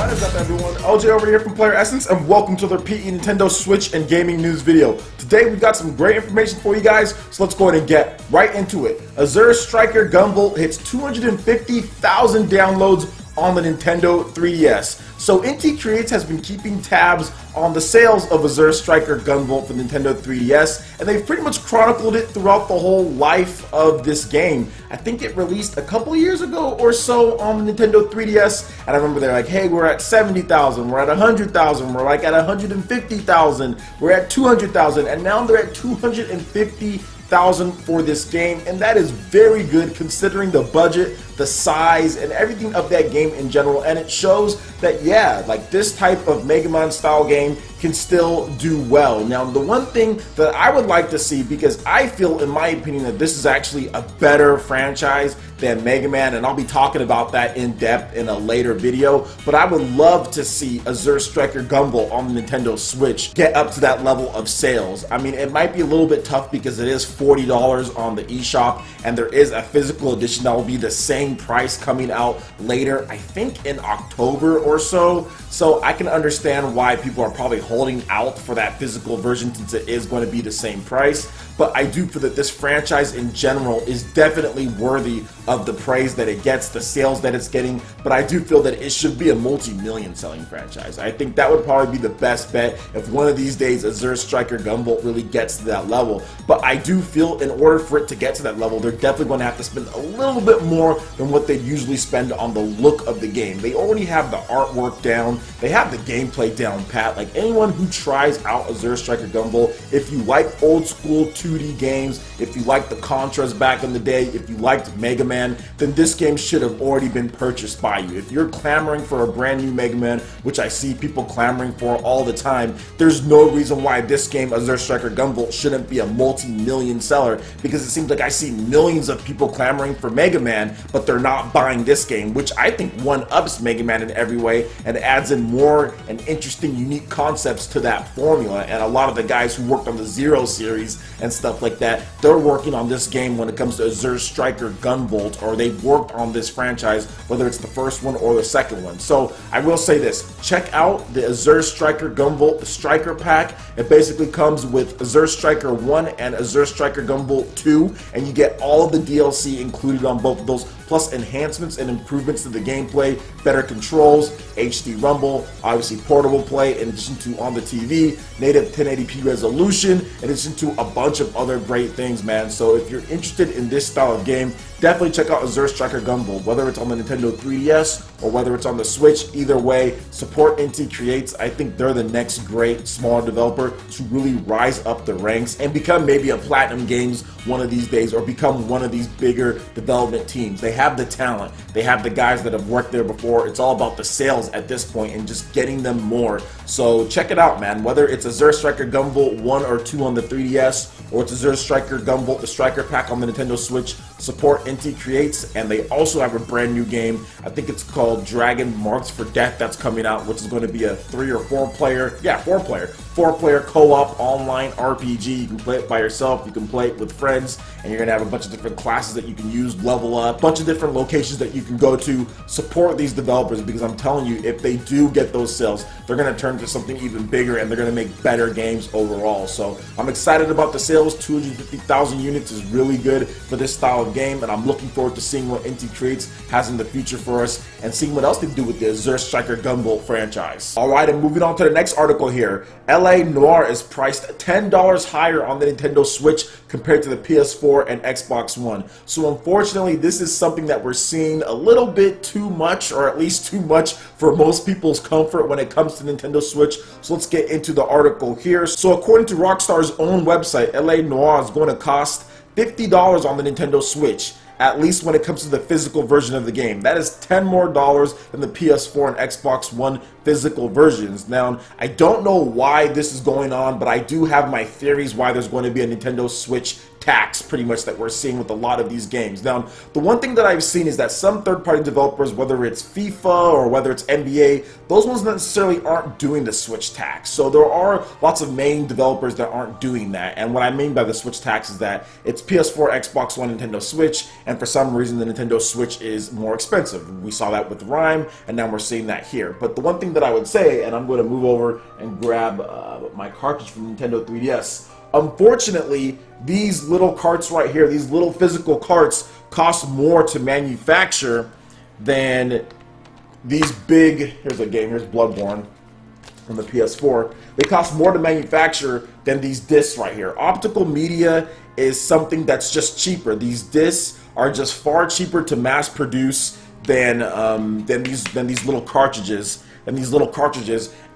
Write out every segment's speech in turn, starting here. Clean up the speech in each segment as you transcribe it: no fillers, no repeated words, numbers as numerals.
What is up, everyone? LJ over here from PlayerEssence, and welcome to the PE Nintendo Switch and gaming news video. Today we've got some great information for you guys, so let's go ahead and get right into it. Asura Striker Gumbel hits 250,000 downloads on the Nintendo 3DS. So NT Creates has been keeping tabs on the sales of Asura Striker Gumbel for Nintendo 3DS, and they've pretty much chronicled it throughout the whole life of this game. I think it released a couple of years ago or so on the Nintendo 3DS, and I remember they're like, hey, we're at 70,000, we're at 100,000, we're like at 150,000, we're at 200,000, and now they're at 250,000 for this game, and that is very good considering the budget, the size, and everything of that game in general. And it shows that, yeah, like this type of Mega Man style game can still do well. Now, the one thing that I would like to see, because I feel, in my opinion, that this is actually a better franchise than Mega Man, and I'll be talking about that in depth in a later video, but I would love to see Asura Striker Gumbel on the Nintendo Switch get up to that level of sales. I mean, it might be a little bit tough because it is $40 on the eShop, and there is a physical edition that will be the same price coming out later, I think in October or so. So I can understand why people are probably holding out for that physical version since it is going to be the same price. But I do feel that this franchise in general is definitely worthy of the praise that it gets, the sales that it's getting, but I do feel that it should be a multi-million selling franchise. I think that would probably be the best bet if one of these days Asura Striker Gumbel really gets to that level. But I do feel in order for it to get to that level, they're definitely going to have to spend a little bit more than what they usually spend on the look of the game. They already have the artwork down, they have the gameplay down pat. Like anyone who tries out Asura Striker Gumbel, if you like old school 2D games, if you like the Contras back in the day, if you liked Mega Man, then this game should have already been purchased by you. If you're clamoring for a brand new Mega Man, which I see people clamoring for all the time, there's no reason why this game, Asura Striker Gumbel, shouldn't be a multi-million seller, because it seems like I see millions of people clamoring for Mega Man, but they're not buying this game, which I think one-ups Mega Man in every way and adds in more and interesting, unique concepts to that formula. And a lot of the guys who worked on the Zero series and stuff like that, they're working on this game when it comes to Asura Striker Gunvolt, or they've worked on this franchise, whether it's the first one or the second one. So I will say this, check out the Asura Striker Gunvolt, the Striker Pack. It basically comes with Asura Striker 1 and Asura Striker Gunvolt 2, and you get all of the DLC included on both of those, plus enhancements and improvements to the gameplay, better controls, HD Rumble, obviously portable play, in addition to on the TV, native 1080p resolution, in addition to a bunch of other great things, man. So if you're interested in this style of game, definitely check out Asura Striker Gumbel, whether it's on the Nintendo 3DS or whether it's on the Switch. Either way, support NT Creates. I think they're the next great small developer to really rise up the ranks and become maybe a Platinum Games one of these days, or become one of these bigger development teams. They have the talent, they have the guys that have worked there before. It's all about the sales at this point and just getting them more. So check it out, man. Whether it's Asura Striker Gumbel 1 or 2 on the 3DS, or it's Asura Striker Gumbel, the Striker Pack on the Nintendo Switch, support NT Creates. And they also have a brand new game, I think it's called Dragon Marks for Death, that's coming out, which is going to be a 3 or 4 player, yeah, 4 player co-op online RPG. You can play it by yourself, you can play it with friends, and you're going to have a bunch of different classes that you can use, level up, a bunch of different locations that you can go to. Support these developers, because I'm telling you, if they do get those sales, they're going to turn to something even bigger, and they're going to make better games overall. So I'm excited about the sales. 250,000 units is really good for this style of game, and I'm looking forward to seeing what NT Creates has in the future for us, and seeing what else they do with the Asura Striker Gumbel franchise. Alright, and moving on to the next article here. Noire is priced $10 higher on the Nintendo Switch compared to the PS4 and Xbox One. So unfortunately, this is something that we're seeing a little bit too much, or at least too much for most people's comfort when it comes to Nintendo Switch. So let's get into the article here. So according to Rockstar's own website, Noire is going to cost $50 on the Nintendo Switch, at least when it comes to the physical version of the game. That is $10 more than the PS4 and Xbox One physical versions. Now, I don't know why this is going on, but I do have my theories why there's going to be a Nintendo Switch tax pretty much that we're seeing with a lot of these games. Now, the one thing that I've seen is that some third-party developers, whether it's FIFA or whether it's NBA, those ones necessarily aren't doing the Switch tax. So there are lots of main developers that aren't doing that. And what I mean by the Switch tax is that it's PS4, Xbox One, Nintendo Switch, and for some reason the Nintendo Switch is more expensive. We saw that with Rhyme, and now we're seeing that here. But the one thing that I would say, and I'm going to move over and grab my cartridge from Nintendo 3DS, unfortunately, these little carts right here, these little physical carts, cost more to manufacture than these big, here's a game, here's Bloodborne from the PS4. They cost more to manufacture than these discs right here. Optical media is something that's just cheaper. These discs are just far cheaper to mass produce than these little cartridges.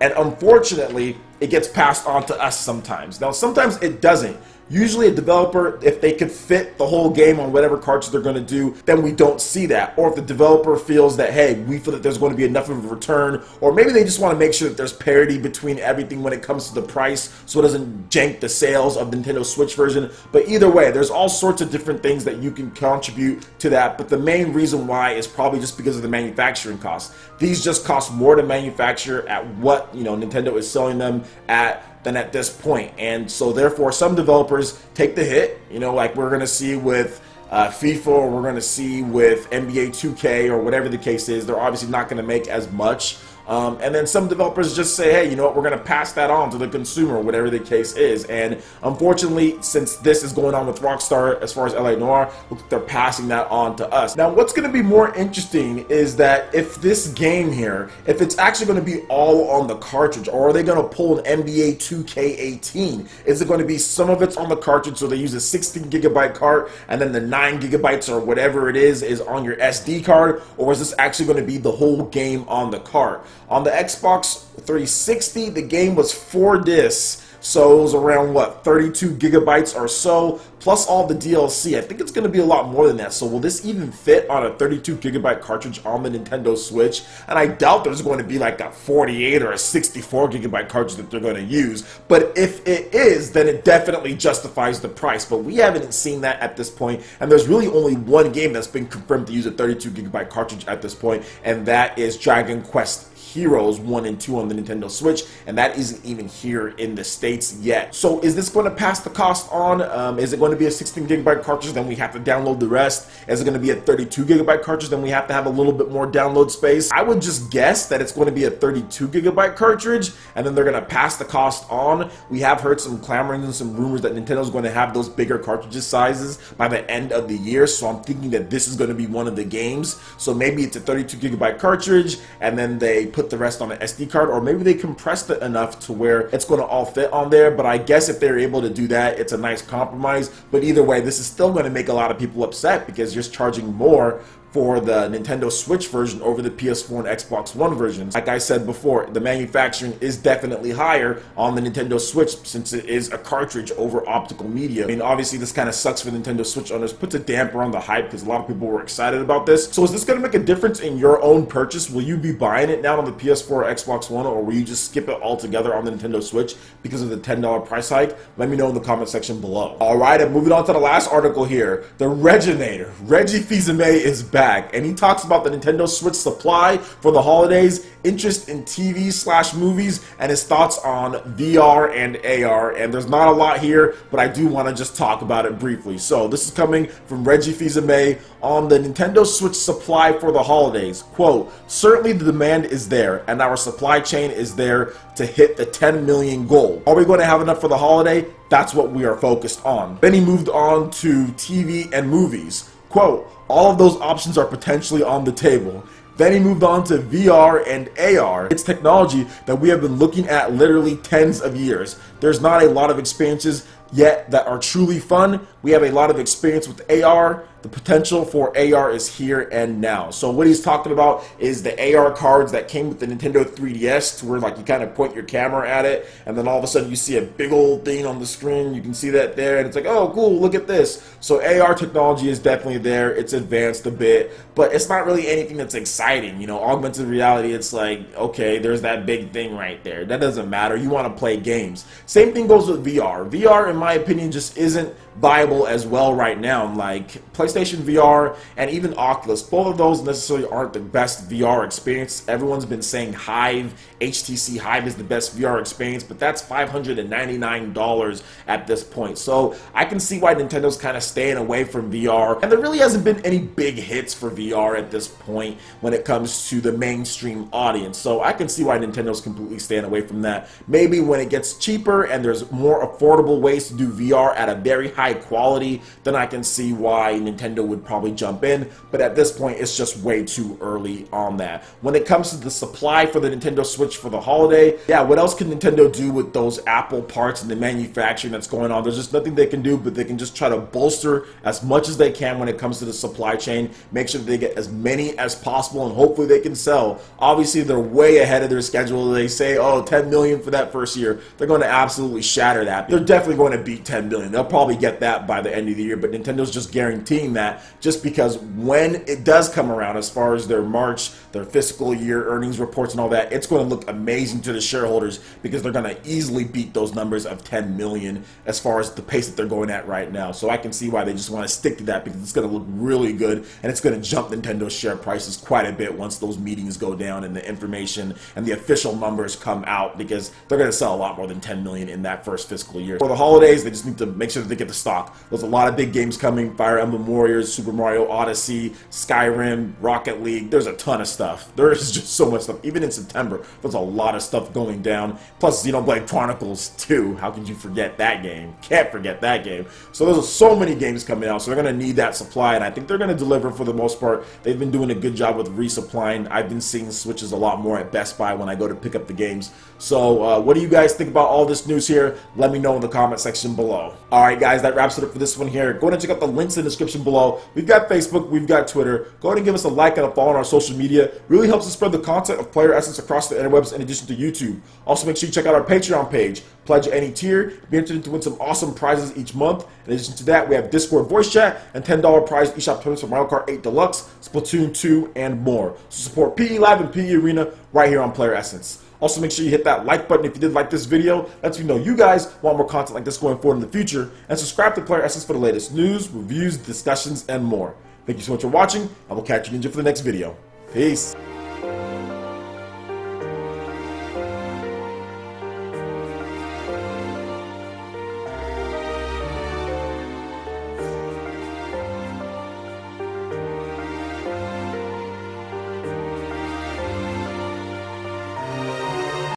And unfortunately, it gets passed on to us sometimes. Now, sometimes it doesn't. Usually a developer, if they could fit the whole game on whatever cartridge they're going to do, then we don't see that. Or if the developer feels that, hey, we feel that there's going to be enough of a return, or maybe they just want to make sure that there's parity between everything when it comes to the price so it doesn't jank the sales of the Nintendo Switch version. But either way, there's all sorts of different things that you can contribute to that. But the main reason why is probably just because of the manufacturing costs. These just cost more to manufacture at what, Nintendo is selling them at than at this point. And so therefore some developers take the hit, like we're going to see with FIFA, or we're going to see with NBA 2K, or whatever the case is. They're obviously not going to make as much. And then some developers just say, hey, you know what, we're going to pass that on to the consumer, whatever the case is. And unfortunately, since this is going on with Rockstar as far as LA Noire, they're passing that on to us. Now, what's going to be more interesting is that if this game here, if it's actually going to be all on the cartridge, or are they going to pull an NBA 2K18? Is it going to be some of it's on the cartridge, so they use a 16GB cart, and then the 9GB or whatever it is on your SD card, or is this actually going to be the whole game on the cart? On the Xbox 360, the game was 4 discs, so it was around, what, 32GB or so, plus all the DLC. I think it's going to be a lot more than that. So will this even fit on a 32GB cartridge on the Nintendo Switch? And I doubt there's going to be like a 48 or a 64GB cartridge that they're going to use. But if it is, then it definitely justifies the price. But we haven't seen that at this point, and there's really only one game that's been confirmed to use a 32GB cartridge at this point, and that is Dragon Quest Heroes 1 and 2 on the Nintendo Switch, and that isn't even here in the States yet. So is this going to pass the cost on? Is it going to be a 16GB cartridge, then we have to download the rest? Is it going to be a 32GB cartridge, then we have to have a little bit more download space? I would just guess that it's going to be a 32GB cartridge, and then they're going to pass the cost on. We have heard some clamorings and some rumors that Nintendo's going to have those bigger cartridges sizes by the end of the year, so I'm thinking that this is going to be one of the games. So maybe it's a 32GB cartridge, and then they put the rest on an SD card, or maybe they compressed it enough to where it's going to all fit on there. But I guess if they're able to do that, it's a nice compromise. But either way, this is still going to make a lot of people upset because you're charging more for the Nintendo Switch version over the PS4 and Xbox One versions. Like I said before, the manufacturing is definitely higher on the Nintendo Switch since it is a cartridge over optical media. I mean, obviously this kind of sucks for Nintendo Switch owners, puts a damper on the hype because a lot of people were excited about this. So is this going to make a difference in your own purchase? Will you be buying it now on the PS4 or Xbox One, or will you just skip it altogether on the Nintendo Switch because of the $10 price hike? Let me know in the comment section below. Alright, and moving on to the last article here. The Reginator, Reggie Fils-Aime, is back, and he talks about the Nintendo Switch supply for the holidays, interest in TV/movies, and his thoughts on VR and AR. And there's not a lot here, but I do want to just talk about it briefly. So this is coming from Reggie Fils-Aime on the Nintendo Switch supply for the holidays. Quote, "Certainly the demand is there, and our supply chain is there to hit the 10 million goal. Are we going to have enough for the holiday? That's what we are focused on." Then he moved on to TV and movies. Quote, "All of those options are potentially on the table." Then he moved on to VR and AR. It's technology that we have been looking at literally tens of years. There's not a lot of experiences yet that are truly fun. We have a lot of experience with AR. The potential for AR is here and now. So what he's talking about is the AR cards that came with the Nintendo 3DS, to where like you kind of point your camera at it, and then all of a sudden you see a big old thing on the screen. You can see that there, and it's like, oh cool, look at this. So AR technology is definitely there. It's advanced a bit, but it's not really anything that's exciting. You know, augmented reality, it's like, okay, there's that big thing right there. That doesn't matter. You want to play games. Same thing goes with VR. VR, in my opinion, just isn't viable as well right now. Like PlayStation VR and even Oculus, both of those necessarily aren't the best VR experience. Everyone's been saying HTC Hive is the best VR experience, but that's $599 at this point. So I can see why Nintendo's kind of staying away from VR, and there really hasn't been any big hits for VR at this point when it comes to the mainstream audience. So I can see why Nintendo's completely staying away from that. Maybe when it gets cheaper and there's more affordable ways to do VR at a very high quality, then I can see why Nintendo would probably jump in, but at this point it's just way too early on that. When it comes to the supply for the Nintendo Switch for the holiday, yeah, what else can Nintendo do with those Apple parts and the manufacturing that's going on? There's just nothing they can do, but they can just try to bolster as much as they can when it comes to the supply chain, make sure that they get as many as possible, and hopefully they can sell. Obviously they're way ahead of their schedule. They say, oh, 10 million for that first year. They're going to absolutely shatter that. They're definitely going to beat 10 million. They'll probably get that by the end of the year, but Nintendo's just guaranteeing that just because when it does come around, as far as their March, their fiscal year earnings reports and all that, it's going to look amazing to the shareholders because they're going to easily beat those numbers of 10 million as far as the pace that they're going at right now. So I can see why they just want to stick to that because it's going to look really good, and it's going to jump Nintendo's share prices quite a bit once those meetings go down and the information and the official numbers come out, because they're going to sell a lot more than 10 million in that first fiscal year. For the holidays, they just need to make sure that they get the stock. There's a lot of big games coming: Fire Emblem Warriors, Super Mario Odyssey, Skyrim, Rocket League. There's a ton of stuff. There is just so much stuff. Even in September, there's a lot of stuff going down. Plus, Xenoblade Chronicles 2. How could you forget that game? Can't forget that game. So there's so many games coming out, so they're going to need that supply, and I think they're going to deliver for the most part. They've been doing a good job with resupplying. I've been seeing Switches a lot more at Best Buy when I go to pick up the games. So what do you guys think about all this news here? Let me know in the comment section below. Alright guys, that wraps it up for this one here. Go ahead and check out the links in the description below. We've got Facebook, we've got Twitter. Go ahead and give us a like and a follow on our social media. Really helps us spread the content of PlayerEssence across the interwebs in addition to YouTube. Also make sure you check out our Patreon page. Pledge any tier, be entered to win some awesome prizes each month. In addition to that, we have Discord voice chat and $10 prize eShop tournaments for Mario Kart 8 Deluxe, Splatoon 2, and more. So support PE Live and PE Arena right here on PlayerEssence. Also make sure you hit that like button if you did like this video. Lets me know you guys want more content like this going forward in the future. And subscribe to PlayerEssence for the latest news, reviews, discussions, and more. Thank you so much for watching. I will catch you ninja for the next video. Peace.